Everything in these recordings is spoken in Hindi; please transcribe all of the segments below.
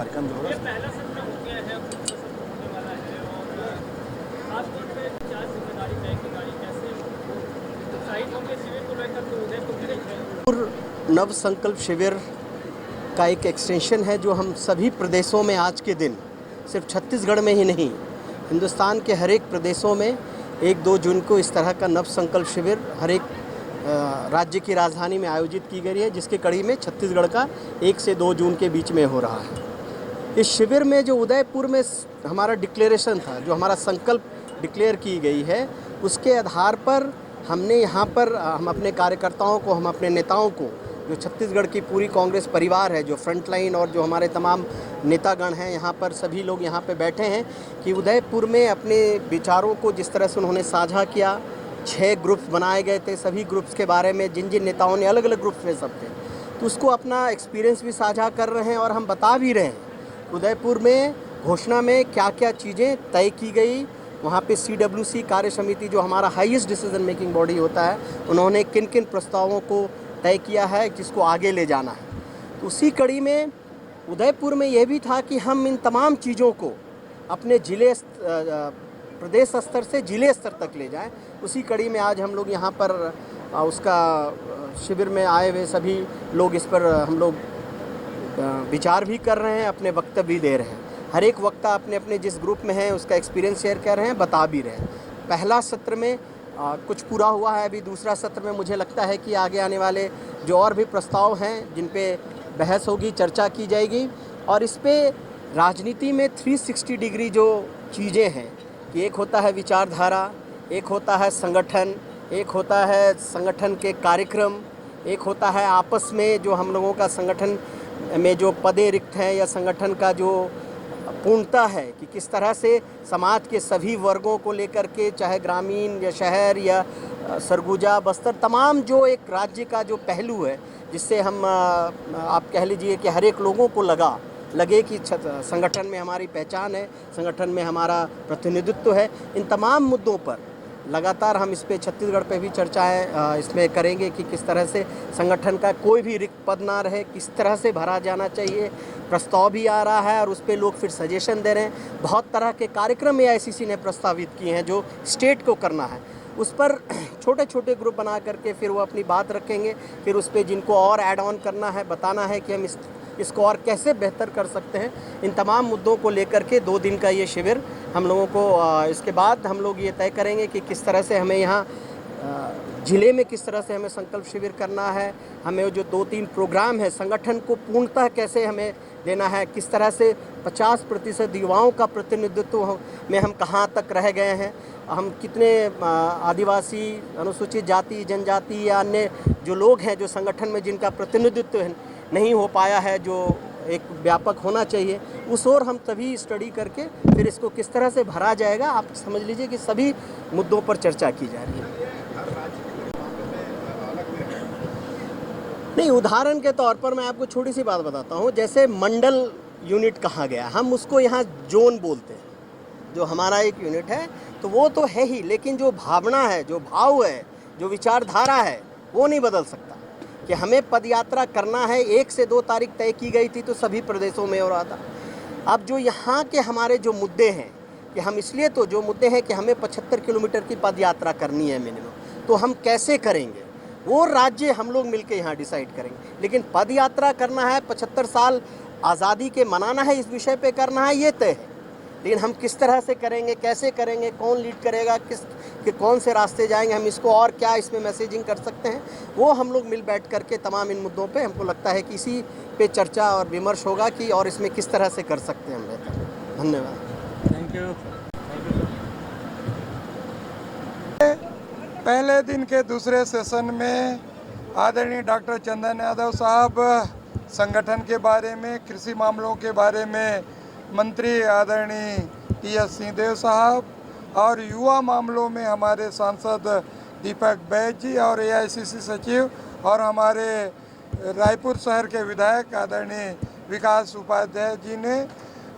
कार्यक्रम जो होगा। पहला सत्र हो गया है, अब दूसरा सत्र होने वाला है और खासतौर पे क्या जिम्मेदारी तय की गाड़ी कैसे उत्साहित होंगे शिविर को लेकर तो उदयपुर में नव संकल्प शिविर का एक एक्सटेंशन है जो हम सभी प्रदेशों में आज के दिन, सिर्फ छत्तीसगढ़ में ही नहीं, हिंदुस्तान के हर एक प्रदेशों में 1-2 जून को इस तरह का नव संकल्प शिविर हर एक राज्य की राजधानी में आयोजित की गई है, जिसके कड़ी में छत्तीसगढ़ का 1 से 2 जून के बीच में हो रहा है। इस शिविर में जो उदयपुर में हमारा डिक्लेरेशन था, जो हमारा संकल्प डिक्लेयर की गई है, उसके आधार पर हमने यहाँ पर हम अपने कार्यकर्ताओं को, हम अपने नेताओं को, जो छत्तीसगढ़ की पूरी कांग्रेस परिवार है, जो फ्रंटलाइन और जो हमारे तमाम नेतागण हैं, यहाँ पर सभी लोग यहाँ पे बैठे हैं कि उदयपुर में अपने विचारों को जिस तरह से उन्होंने साझा किया, 6 ग्रुप्स बनाए गए थे, सभी ग्रुप्स के बारे में जिन जिन नेताओं ने अलग अलग ग्रुप्स में सब थे, तो उसको अपना एक्सपीरियंस भी साझा कर रहे हैं और हम बता भी रहे हैं उदयपुर में घोषणा में क्या क्या चीज़ें तय की गई। वहाँ पे CWC कार्य समिति जो हमारा हाईएस्ट डिसीजन मेकिंग बॉडी होता है, उन्होंने किन किन प्रस्तावों को तय किया है जिसको आगे ले जाना है। तो उसी कड़ी में उदयपुर में यह भी था कि हम इन तमाम चीज़ों को अपने जिले प्रदेश स्तर से जिले स्तर तक ले जाएं। उसी कड़ी में आज हम लोग यहाँ पर उसका शिविर में आए हुए सभी लोग इस पर हम लोग विचार भी कर रहे हैं, अपने वक्तव्य भी दे रहे हैं। हर एक वक्ता अपने अपने जिस ग्रुप में है उसका एक्सपीरियंस शेयर कर रहे हैं, बता भी रहे हैं। पहला सत्र में कुछ पूरा हुआ है, अभी दूसरा सत्र में मुझे लगता है कि आगे आने वाले जो और भी प्रस्ताव हैं जिन पे बहस होगी, चर्चा की जाएगी। और इस पे राजनीति में 360 डिग्री जो चीज़ें हैं कि एक होता है विचारधारा, एक होता है संगठन, एक होता है संगठन के कार्यक्रम, एक होता है आपस में जो हम लोगों का संगठन में जो पदें रिक्त हैं या संगठन का जो पूर्णता है कि किस तरह से समाज के सभी वर्गों को लेकर के, चाहे ग्रामीण या शहर या सरगुजा बस्तर, तमाम जो एक राज्य का जो पहलू है जिससे हम आप कह लीजिए कि हर एक लोगों को लगे कि संगठन में हमारी पहचान है, संगठन में हमारा प्रतिनिधित्व है। इन तमाम मुद्दों पर लगातार हम इस पे छत्तीसगढ़ पे भी चर्चाएं इसमें करेंगे कि किस तरह से संगठन का कोई भी रिक्त पद ना रहे, किस तरह से भरा जाना चाहिए। प्रस्ताव भी आ रहा है और उस पे लोग फिर सजेशन दे रहे हैं। बहुत तरह के कार्यक्रम AICC ने प्रस्तावित किए हैं जो स्टेट को करना है, उस पर छोटे छोटे ग्रुप बना करके फिर वो अपनी बात रखेंगे। फिर उस पर जिनको और ऐड ऑन करना है, बताना है कि हम इसको और कैसे बेहतर कर सकते हैं, इन तमाम मुद्दों को लेकर के 2 दिन का ये शिविर हम लोगों को इसके बाद हम लोग ये तय करेंगे कि किस तरह से हमें यहाँ ज़िले में किस तरह से हमें संकल्प शिविर करना है, हमें जो 2-3 प्रोग्राम है संगठन को पूर्णतः कैसे हमें देना है, किस तरह से 50% युवाओं का प्रतिनिधित्व में हम कहाँ तक रह गए हैं, हम कितने आदिवासी, अनुसूचित जाति, जनजाति या अन्य जो लोग हैं जो संगठन में जिनका प्रतिनिधित्व नहीं हो पाया है, जो एक व्यापक होना चाहिए, उस ओर हम तभी स्टडी करके फिर इसको किस तरह से भरा जाएगा। आप समझ लीजिए कि सभी मुद्दों पर चर्चा की जा रही है। नहीं, उदाहरण के तौर पर मैं आपको छोटी सी बात बताता हूँ। जैसे मंडल यूनिट कहा गया, हम उसको यहाँ जोन बोलते हैं। जो हमारा एक यूनिट है तो वो तो है ही, लेकिन जो भावना है, जो भाव है, जो विचारधारा है, वो नहीं बदल सकता। कि हमें पदयात्रा करना है, 1 से 2 तारीख तय की गई थी तो सभी प्रदेशों में हो रहा था। अब जो यहाँ के हमारे जो मुद्दे हैं कि हम इसलिए तो जो मुद्दे हैं कि हमें 75 किलोमीटर की पदयात्रा करनी है मिनिमम, तो हम कैसे करेंगे वो राज्य हम लोग मिलके यहाँ डिसाइड करेंगे। लेकिन पदयात्रा करना है, 75 साल आज़ादी के मनाना है, इस विषय पे करना है, ये तय है। लेकिन हम किस तरह से करेंगे, कैसे करेंगे, कौन लीड करेगा, कौन से रास्ते जाएंगे, हम इसको और क्या इसमें मैसेजिंग कर सकते हैं, वो हम लोग मिल बैठ करके तमाम इन मुद्दों पे हमको लगता है कि इसी पे चर्चा और विमर्श होगा कि और इसमें किस तरह से कर सकते हैं हम बेहतर। धन्यवाद। Thank you. पहले दिन के दूसरे सेशन में आदरणीय डॉक्टर चंदन यादव साहब संगठन के बारे में, कृषि मामलों के बारे में मंत्री आदरणीय TS सिंहदेव साहब और युवा मामलों में हमारे सांसद दीपक बैज जी और AICC सचिव और हमारे रायपुर शहर के विधायक आदरणीय विकास उपाध्याय जी ने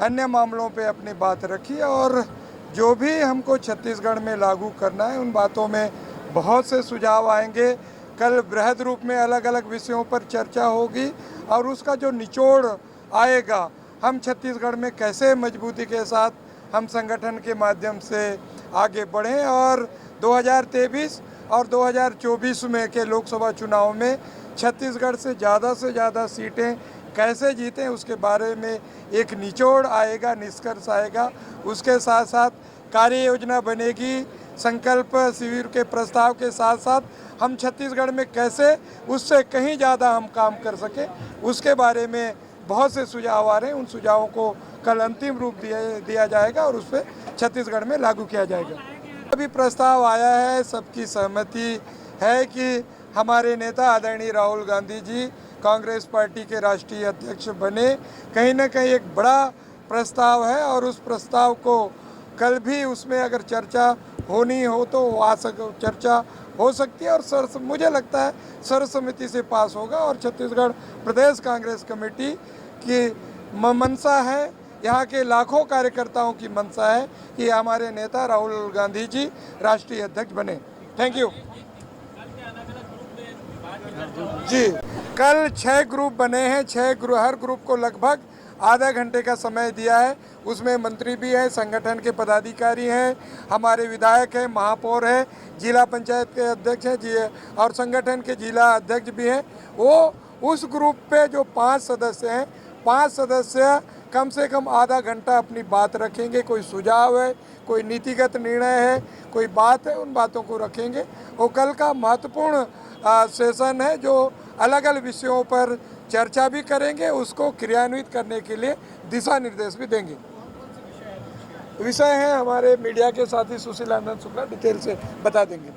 अन्य मामलों पे अपनी बात रखी और जो भी हमको छत्तीसगढ़ में लागू करना है उन बातों में बहुत से सुझाव आएंगे। कल बृहद रूप में अलग अलग विषयों पर चर्चा होगी और उसका जो निचोड़ आएगा हम छत्तीसगढ़ में कैसे मजबूती के साथ हम संगठन के माध्यम से आगे बढ़ें और 2023 और 2024 में के लोकसभा चुनाव में छत्तीसगढ़ से ज़्यादा सीटें कैसे जीतें उसके बारे में एक निचोड़ आएगा, निष्कर्ष आएगा। उसके साथ साथ कार्य योजना बनेगी। संकल्प शिविर के प्रस्ताव के साथ साथ हम छत्तीसगढ़ में कैसे उससे कहीं ज़्यादा हम काम कर सकें उसके बारे में बहुत से सुझाव आ रहे हैं। उन सुझावों को कल अंतिम रूप दिया जाएगा और उस पर छत्तीसगढ़ में लागू किया जाएगा। अभी प्रस्ताव आया है, सबकी सहमति है कि हमारे नेता आदरणीय राहुल गांधी जी कांग्रेस पार्टी के राष्ट्रीय अध्यक्ष बने। कहीं ना कहीं एक बड़ा प्रस्ताव है और उस प्रस्ताव को कल भी उसमें अगर चर्चा होनी हो तो चर्चा हो सकती है और मुझे लगता है सर्वसम्मति से पास होगा। और छत्तीसगढ़ प्रदेश कांग्रेस कमेटी की मंशा है, यहाँ के लाखों कार्यकर्ताओं की मंशा है कि हमारे नेता राहुल गांधी जी राष्ट्रीय अध्यक्ष बने। थैंक यू जी। कल 6 ग्रुप बने हैं, 6 ग्रुप, हर ग्रुप को लगभग आधा घंटे का समय दिया है। उसमें मंत्री भी हैं, संगठन के पदाधिकारी हैं, हमारे विधायक हैं, महापौर हैं, जिला पंचायत के अध्यक्ष हैं जी और संगठन के जिला अध्यक्ष भी हैं। वो उस ग्रुप पे जो 5 सदस्य हैं, 5 सदस्य कम से कम आधा घंटा अपनी बात रखेंगे। कोई सुझाव है, कोई नीतिगत निर्णय है, कोई बात है, उन बातों को रखेंगे। वो कल का महत्वपूर्ण सेशन है जो अलग अलग विषयों पर चर्चा भी करेंगे, उसको क्रियान्वित करने के लिए दिशा निर्देश भी देंगे। विषय है हमारे मीडिया के साथी सुशील आनंद शुक्ला डिटेल से बता देंगे।